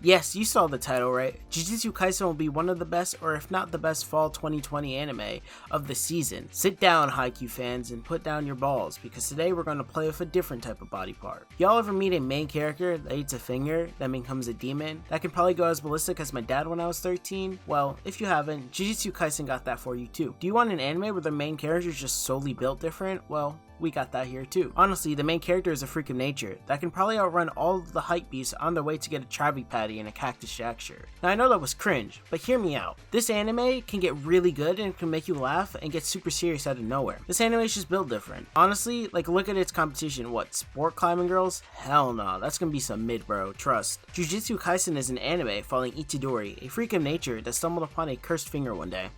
Yes, you saw the title right. Jujutsu Kaisen will be one of the best, or if not the best, fall 2020 anime of the season. Sit down, Haikyuu fans, and put down your balls, because today we're going to play with a different type of body part. Y'all ever meet a main character that eats a finger, that becomes a demon, that can probably go as ballistic as my dad when I was 13? Well, if you haven't, Jujutsu Kaisen got that for you too. Do you want an anime where the main character is just solely built different? Well, we got that here too. Honestly, the main character is a freak of nature that can probably outrun all of the hype beasts on their way to get a Travi Patty and a Cactus Jack shirt. Now I know that was cringe, but hear me out. This anime can get really good and can make you laugh and get super serious out of nowhere. This anime is just built different. Honestly, like look at its competition. What, sport climbing girls? Hell no, that's gonna be some mid bro, trust. Jujutsu Kaisen is an anime following Itadori, a freak of nature that stumbled upon a cursed finger one day.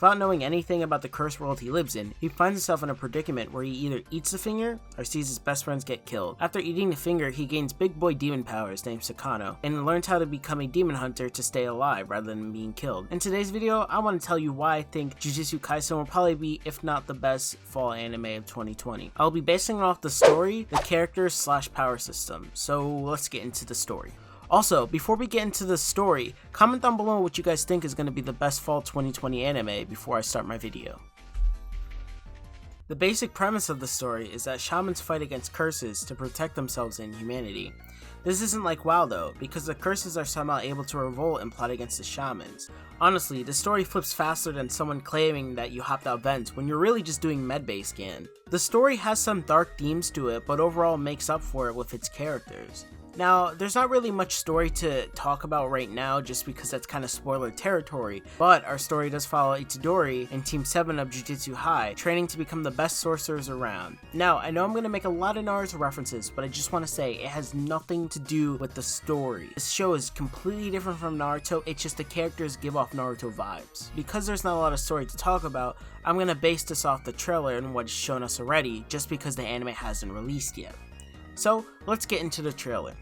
Without knowing anything about the cursed world he lives in, he finds himself in a predicament where he either eats the finger or sees his best friends get killed. After eating the finger, he gains big boy demon powers named Sakano, and learns how to become a demon hunter to stay alive rather than being killed. In today's video, I want to tell you why I think Jujutsu Kaisen will probably be, if not the best, fall anime of 2020. I'll be basing it off the story, the characters / power system, so let's get into the story. Also, before we get into the story, comment down below what you guys think is going to be the best fall 2020 anime before I start my video. The basic premise of the story is that shamans fight against curses to protect themselves and humanity. This isn't like WoW though, because the curses are somehow able to revolt and plot against the shamans. Honestly, the story flips faster than someone claiming that you hopped out vents when you're really just doing medbay scan. The story has some dark themes to it, but overall makes up for it with its characters. Now, there's not really much story to talk about right now just because that's kind of spoiler territory, but our story does follow Itadori and Team 7 of Jujutsu High, training to become the best sorcerers around. Now, I know I'm going to make a lot of Naruto references, but I just want to say it has nothing to do with the story. This show is completely different from Naruto, it's just the characters give off Naruto vibes. Because there's not a lot of story to talk about, I'm going to base this off the trailer and what is shown us already, just because the anime hasn't released yet. So, let's get into the trailer.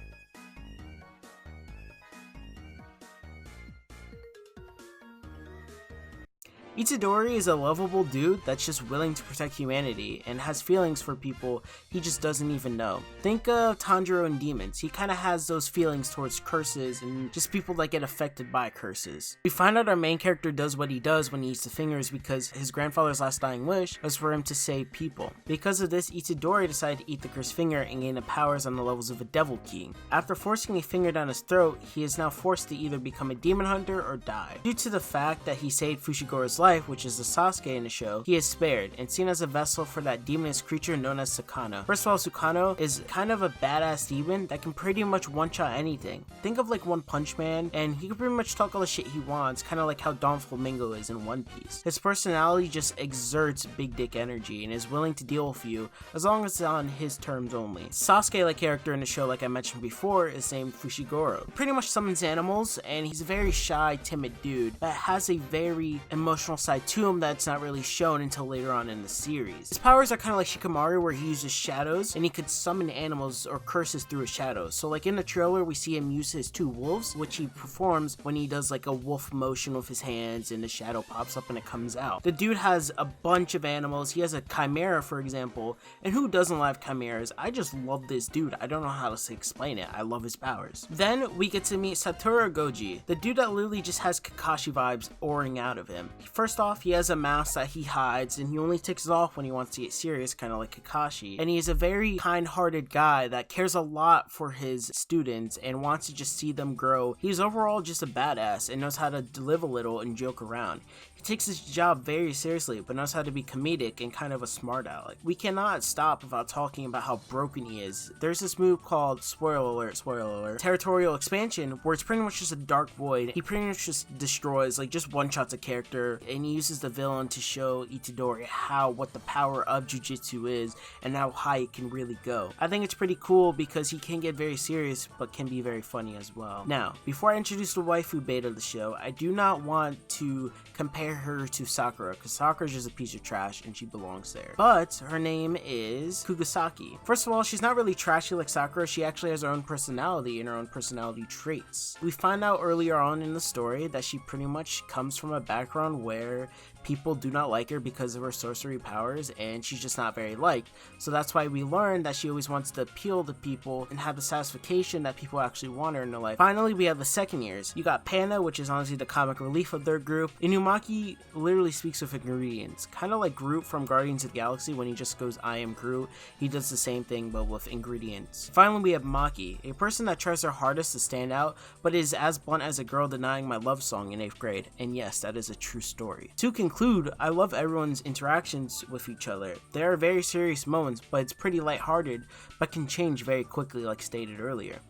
Itadori is a lovable dude that's just willing to protect humanity and has feelings for people he just doesn't even know. Think of Tanjiro in Demons. He kind of has those feelings towards curses and just people that get affected by curses. We find out our main character does what he does when he eats the fingers because his grandfather's last dying wish was for him to save people. Because of this, Itadori decided to eat the cursed finger and gain the powers on the levels of a devil king. After forcing a finger down his throat, he is now forced to either become a demon hunter or die. Due to the fact that he saved Fushigoro's life, which is the Sasuke in the show, he is spared and seen as a vessel for that demoness creature known as Sakano. First of all, Sakano is kind of a badass demon that can pretty much one-shot anything. Think of like One Punch Man, and he can pretty much talk all the shit he wants, kind of like how Don Flamingo is in One Piece. His personality just exerts big dick energy and is willing to deal with you as long as it's on his terms only. Sasuke-like character in the show, like I mentioned before, is named Fushigoro. He pretty much summons animals, and he's a very shy, timid dude that has a very emotional side to him that's not really shown until later on in the series. His powers are kind of like Shikamaru, where he uses shadows and he could summon animals or curses through his shadows. So like in the trailer, we see him use his 2 wolves, which he performs when he does like a wolf motion with his hands and the shadow pops up and it comes out. The dude has a bunch of animals. He has a chimera, for example, and who doesn't love chimeras? I just love this dude. I don't know how to explain it. I love his powers. Then we get to meet Satoru Goji, the dude that literally just has Kakashi vibes pouring out of him. First off, he has a mask that he hides and he only takes it off when he wants to get serious, kind of like Kakashi. And he is a very kind-hearted guy that cares a lot for his students and wants to just see them grow. He's overall just a badass and knows how to live a little and joke around. He takes his job very seriously, but knows how to be comedic and kind of a smart aleck. We cannot stop without talking about how broken he is. There's this move called, spoiler alert, territorial expansion, where it's pretty much just a dark void. He pretty much just destroys, like just one-shots a character, and he uses the villain to show Itadori what the power of Jujutsu is and how high it can really go. I think it's pretty cool because he can get very serious, but can be very funny as well. Now, before I introduce the waifu beta of the show, I do not want to compare her to Sakura, because Sakura's just a piece of trash and she belongs there. But her name is Kugasaki. First of all, she's not really trashy like Sakura. She actually has her own personality and her own personality traits. We find out earlier on in the story that she pretty much comes from a background where people do not like her because of her sorcery powers, and she's just not very liked. So that's why we learn that she always wants to appeal to people and have the satisfaction that people actually want her in their life. Finally, we have the second years. You got Panda, which is honestly the comic relief of their group. Inumaki literally speaks with ingredients, kind of like Groot from Guardians of the Galaxy when he just goes, "I am Groot." He does the same thing but with ingredients. Finally, we have Maki, a person that tries their hardest to stand out, but is as blunt as a girl denying my love song in 8th grade. And yes, that is a true story. To conclude, I love everyone's interactions with each other. There are very serious moments, but it's pretty lighthearted, but can change very quickly like stated earlier.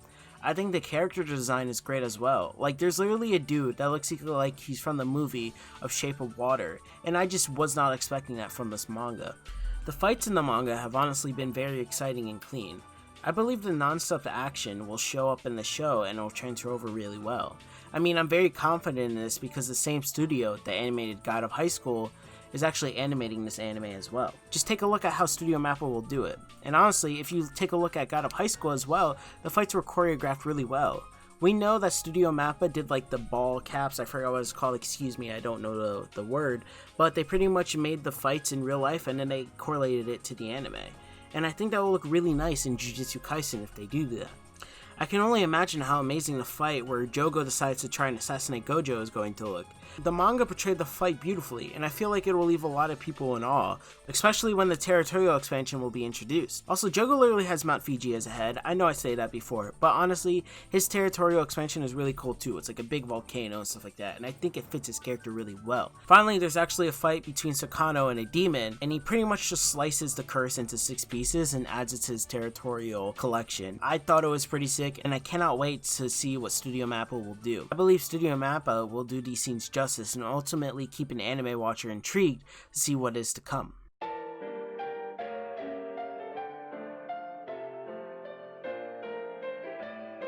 I think the character design is great as well. Like, there's literally a dude that looks like he's from the movie of Shape of Water, and I just was not expecting that from this manga. The fights in the manga have honestly been very exciting and clean. I believe the non-stop action will show up in the show and it'll transfer over really well. I mean, I'm very confident in this because the same studio that animated God of High School is actually animating this anime as well. Just take a look at how Studio Mappa will do it. And honestly, if you take a look at God of High School as well, the fights were choreographed really well. We know that Studio Mappa did like the ball caps, I forgot what it's called, excuse me, I don't know the word, but they pretty much made the fights in real life and then they correlated it to the anime. And I think that will look really nice in Jujutsu Kaisen if they do that. I can only imagine how amazing the fight where Jogo decides to try and assassinate Gojo is going to look. The manga portrayed the fight beautifully, and I feel like it will leave a lot of people in awe, especially when the territorial expansion will be introduced. Also, Jogo literally has Mount Fiji as a head. I know I say that before, but honestly, his territorial expansion is really cool too. It's like a big volcano and stuff like that, and I think it fits his character really well. Finally, there's actually a fight between Sakano and a demon, and he pretty much just slices the curse into 6 pieces and adds it to his territorial collection. I thought it was pretty sick, and I cannot wait to see what Studio Mappa will do. I believe Studio Mappa will do these scenes justice and ultimately keep an anime watcher intrigued to see what is to come.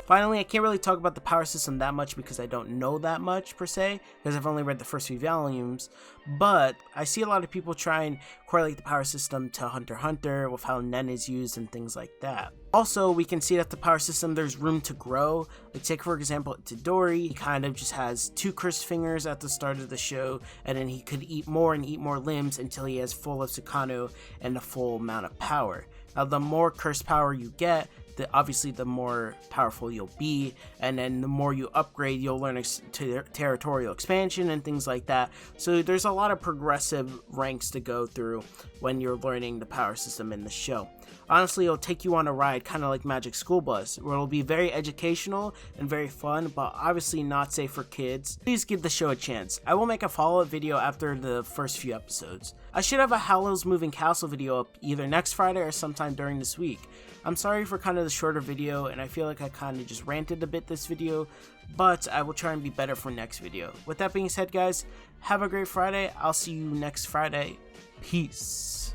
Finally, I can't really talk about the power system that much because I don't know that much per se, because I've only read the first few volumes, but I see a lot of people try and correlate the power system to Hunter x Hunter with how Nen is used and things like that. Also, we can see that the power system, there's room to grow. Like, take for example Itadori, he kind of just has 2 cursed fingers at the start of the show, and then he could eat more and eat more limbs until he has full of Sakano and the full amount of power. Now, the more cursed power you get, obviously the more powerful you'll be, and then the more you upgrade, you'll learn territorial expansion and things like that. So there's a lot of progressive ranks to go through when you're learning the power system in the show. Honestly, it'll take you on a ride kind of like Magic School Bus, where it'll be very educational and very fun, but obviously not safe for kids. Please give the show a chance. I will make a follow-up video after the first few episodes. I should have a Howl's Moving Castle video up either next Friday or sometime during this week. I'm sorry for kind of the shorter video, and I feel like I kind of just ranted a bit this video, but I will try and be better for next video. With that being said, guys, have a great Friday. I'll see you next Friday. Peace.